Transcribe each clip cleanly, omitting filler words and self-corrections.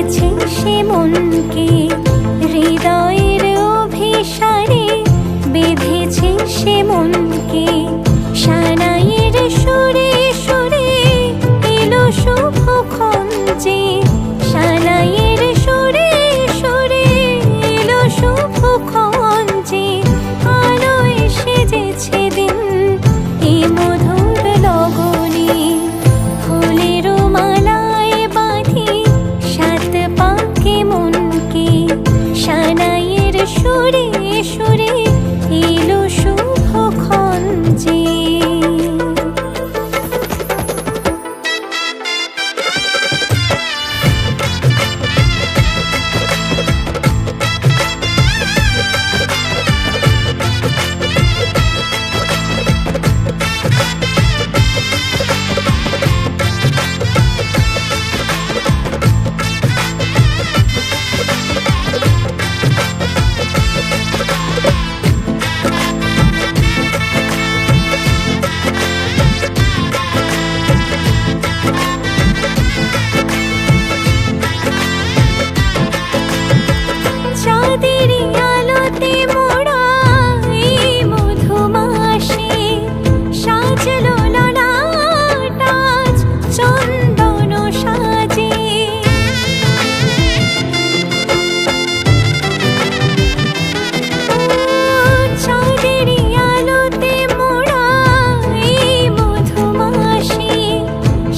বেঁধেছে সে মনকে, হৃদয়ের অভিসারে বেঁধেছে সে মনকে। সানাইয়ের সুরে সুরে এলো শুভক্ষণ যে, সানাইয়ের সুরে সুরে এলো শুভক্ষণ যে। আলোয় সেজেছে দিন এ মধুর লগনে, ফুলের মালায় বাঁধি সাত পাকে মনকে। সানাইয়ের সুরে সুরে এলো শুভক্ষণ যে। চাঁদেরই আলোতে মোড়া এই মধুমাসে সাজলো ললাট আজ চন্দন সাজে। চাঁদেরই আলোতে মোড়া এই মধুমাসে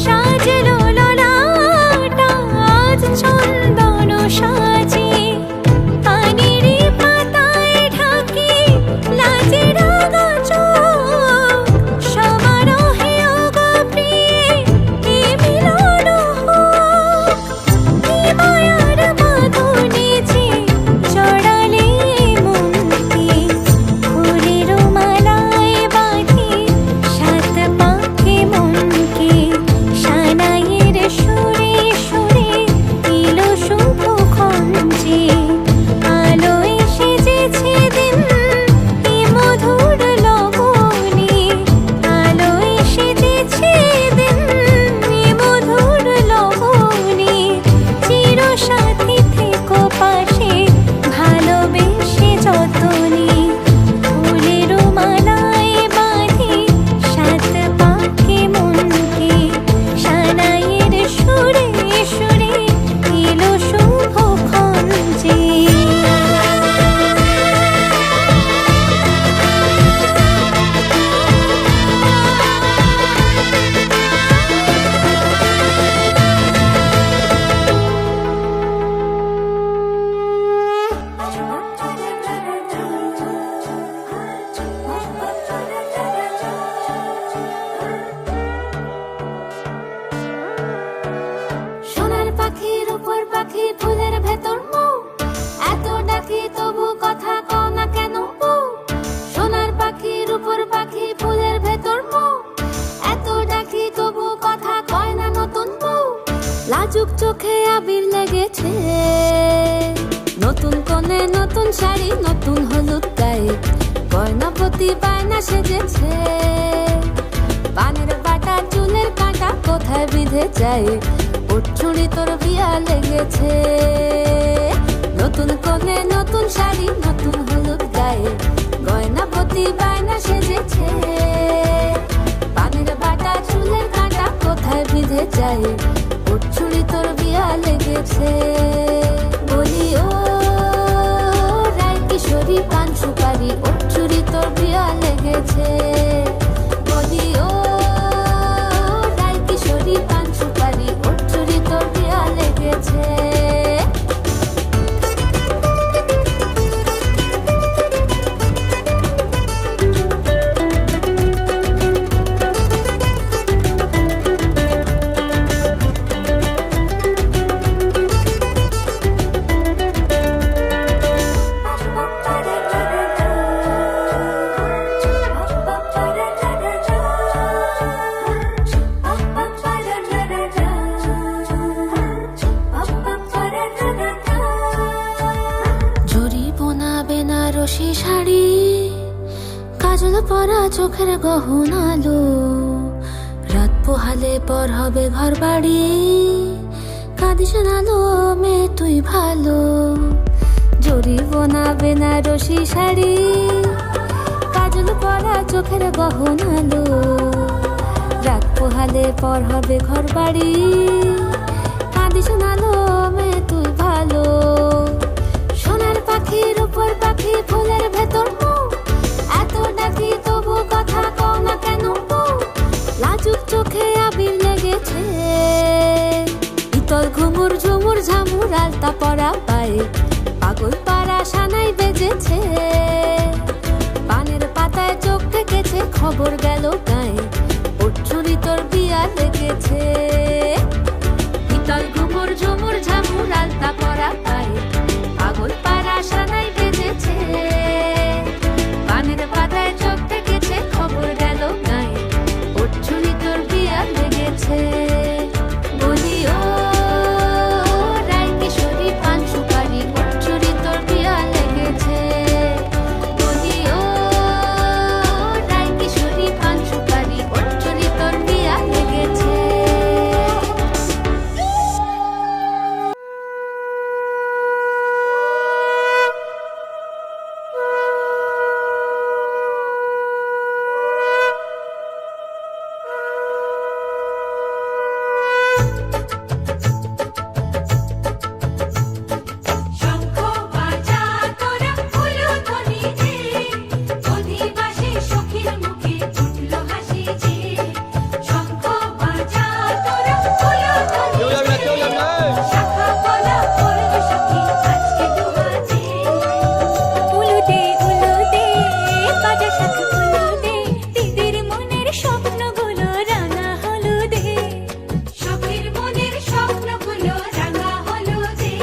সাজলো ললাট আজ চন্দন সাজে। পানির পাতায় ঢাকি লাজের চোখ, সমারোহে ওগো প্রিয়ে এ মিলন হোক। কি মায়ার বাঁধনে যে জড়ালে মনকে, ফুলের মালায় বাঁধি সাত পাকে মনকে। সানাইয়ের সুরে সুরে এলো শুভক্ষণ যে, আলোয় সেজেছে দিন এ মধুর লগনে। আলোয় সেজেছে দিন এ মধুর লগনে। চিরসাথী থেকো পাশে ভালোবেসে যতনে, ফুলের মালায় বাঁধি সাত পাকে মনকে। সানাইয়ের সুরে সুরে এলো শুভক্ষণ যে। সোনার পাখির উপর পাখি ফুলের ভেতর মৌ, এত ডাকি তবু কথা কও না কেন বউ। সোনার পাখির উপর পাখি ফুলের ভেতর মৌ, এত ডাকি তবু কথা কয় না নতুন বউ। লাজুক চোখে আবির লেগেছে, নতুন কোণে নতুন শাড়ি নতুন হলুদ গায়ে, গয়নাপতি বায়না সেজেছে। পানের বাটা চুলের কাঁটা কোথায় বিঁধে যায়, উঠছুড়ি তোর বিয়া লেগেছে। নতুন কোণে নতুন শাড়ি নতুন হলুদ গায়ে, গয়নাপতি বায়না সেজেছে। পানের বাটা চুলের কাঁটা কোথায় বিঁধে যায়, উঠছুড়ি তোর বিয়া লেগেছে। বলি ও রায় কিশোরী পান সুপারি, উঠছুড়ি তোর বিয়া লেগেছে। বলি ও রায় কিশোরী পান সুপারি, উঠছুড়ি তোর বিয়া লেগেছে। বেনারসি শাড়ি, কাজল পরা চোখের গহনালো, রাত পোহালে পর হবে ঘর বাড়ি, কাঁদিস না লো মেয়ে তুই ভালো, জরিবনা বেনারসি শাড়ি, কাজল পরা চোখের গহনালো, রাত পোহালে পর হবে ঘর বাড়ি। কাঁদিস না লো মেয়ে তুই ভালো, সোনার পাখির উপর পাখি ফুলের ভেতর মুখ, এত ডাকি তবু কথা কও না কেন বউ? লাজুক চোখে আবির লেগেছে, ইতল ঘুমুর ঝুমুর ঝামুর আলতা পরা পায়ে, পাগল পাড়া সানাই বেজেছে, পানের পাতায় চোখ থেকেছে, খবর গেল গায়ে, ওর চুরি তোর বিয়া লেগেছে। ইতল ঘুমুর ঝুমুর ঝামুর আলতা পরা পায়ে, পাগল পাড়া সানাই বেজেছে, পানের পাতায় চোখ থেকেছে, খবর গেল গায়ে, ওর চুরি তোর বিয়া লেগেছে। বলি ও রায় কিশোরী পান সুপারি, ওর চুরি তোর বিয়া লেগেছে। বলি ও রায় কিশোরী পান সুপারি, ওর চুরি তোর বিয়া লেগেছে। শঙ্খ বাজা তোরা উলুধ্বনি দে, অধিবাসী সখীর মুখে উঠল হাসি যে। শঙ্খ বাজা তোরা উলুধ্বনি দে, শাখা পলা পড়ল সখী আজকে দুহাতে। উলুদে উলুদে বাজা শাখা উলুদে, দিদির মনের স্বপ্নগুলো রাঙা হলুদে, সখীর মনের স্বপ্নগুলো রাঙা হলুদে।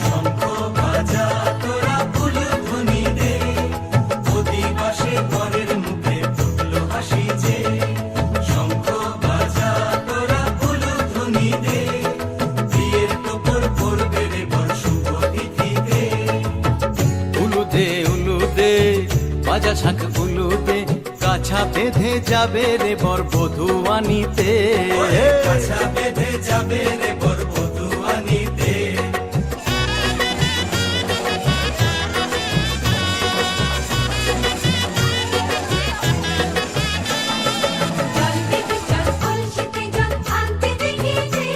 শঙ্খ বাজা তোরা উলুধ্বনি দে, অধিবাসে পরের মুখে ফুটল হাসি যে। শঙ্খ বাজা তোরা উলুধ্বনি দে, বিয়ের টোপর পড়বে রে বর শুভ তিথিতে। উলুদে উলুদে বাজা শাঁখ উলুদে, কাছা বেঁধে যাবে রে বর বধূ আনিতে। ওরে কাছা বেঁধে যাবে রে বর বধূ আনিতে। জল দিতে চল কলসিতে জল আনতে দেখি যে,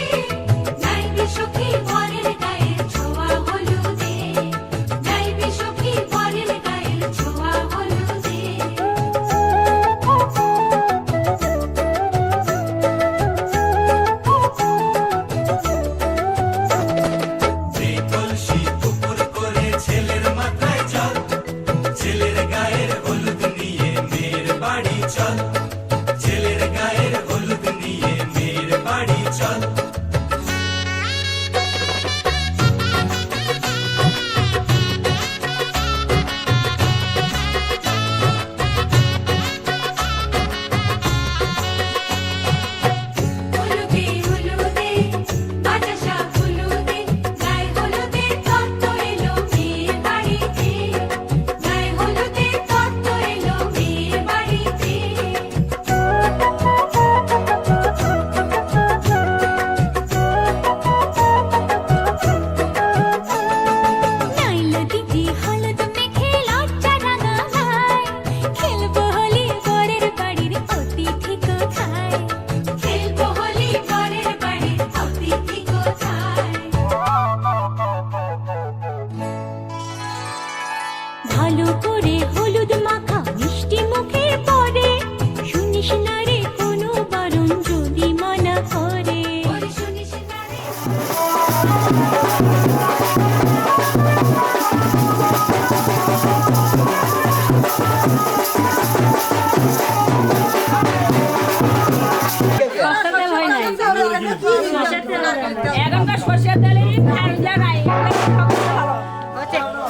যাইবি সখী বরের গায়ের ছোঁয়া হলুদে, যাইবি সখী বরের গায়ের ছোঁয়া হলুদে। সেই কলসি উপর করে ছেলের মাথায় জল, ছেলের গায়ের হলুদ নিয়ে মেয়ের বাড়ি চল, ছেলের গায়ের হলুদ নিয়ে মেয়ের বাড়ি চল। উলুদে উলুদে বাজা শাঁখ উলুদে, গায়ে হলুদে তত্ত্ব এলো মেয়ের বাড়িতে, গায়ে হলুদে তত্ত্ব এলো মেয়ের বাড়িতে। নাইলো দিদি হলুদ মেখে লজ্জা রাঙা গায়, খেলবো হোলি বরের বাড়ির অতিথি কোথায়, খেলবো হোলি বরের বাড়ির অতিথি কোথায়। ভালো করে হলুদ মাখা মিষ্টি মুখে পড়ে, শুনিস না রে কোনো বারণ যদি মানা করে, শুনিস না রে। এখনকার সর্ষের তেলের জায়গায়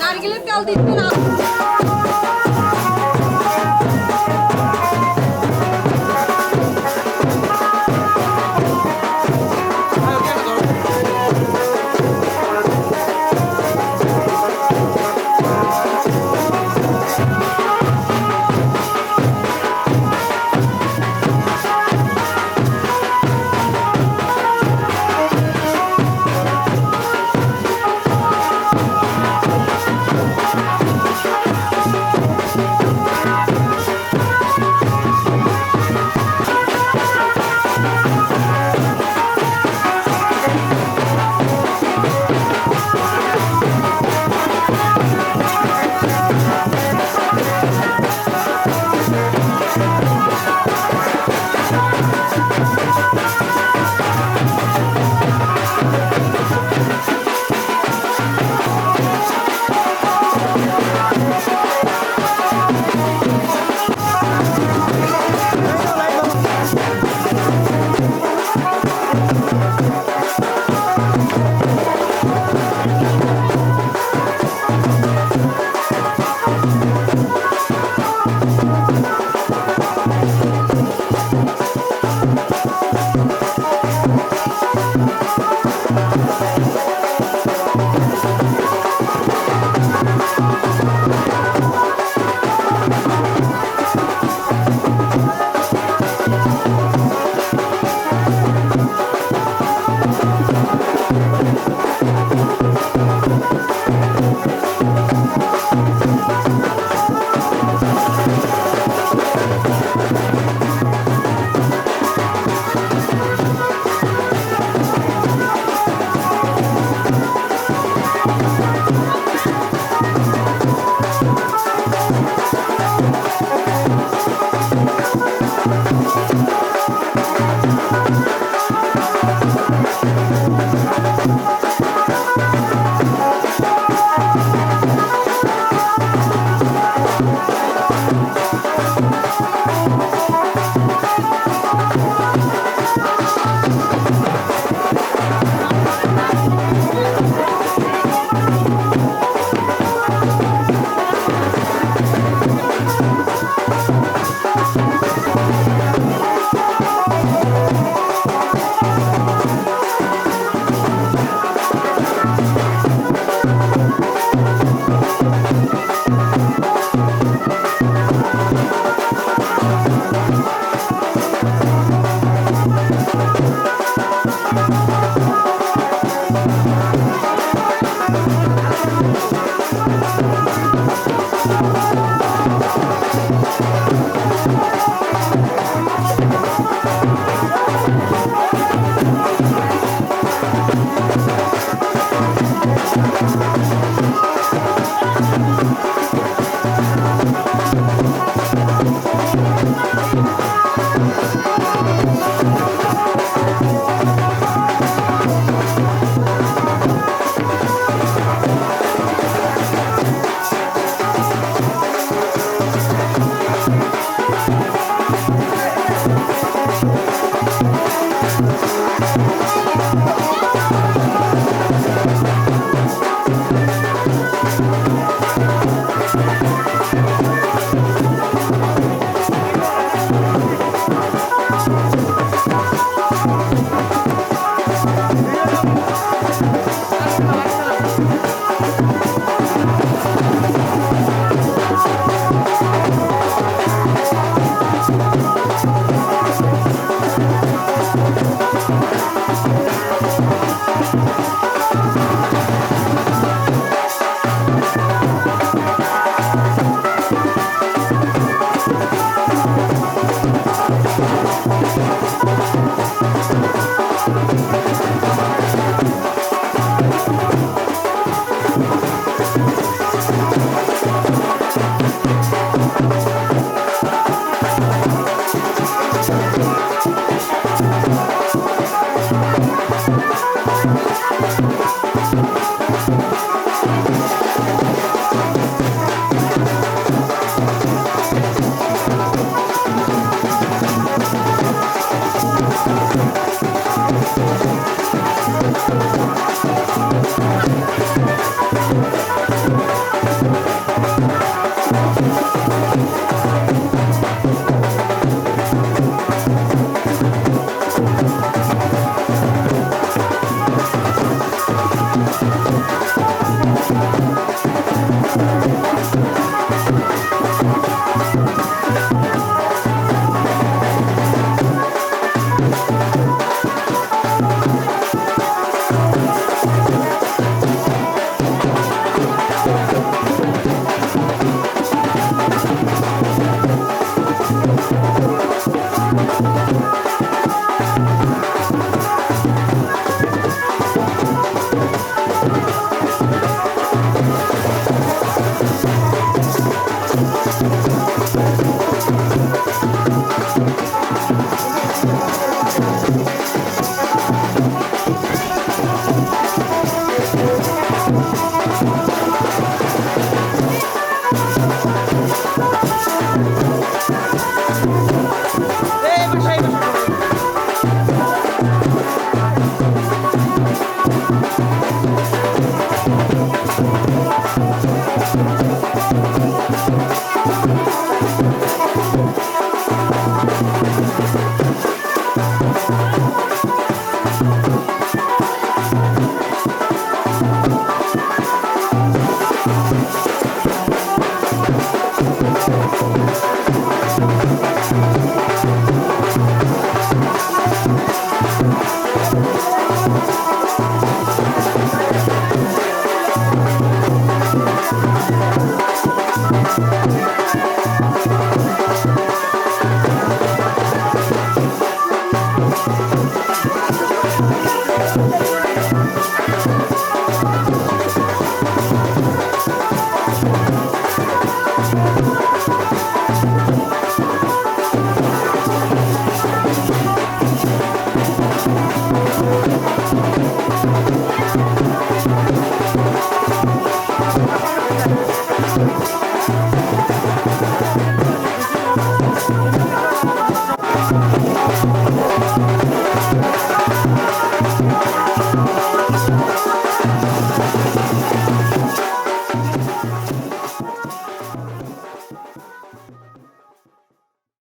নারকেলের তেল দিতে না।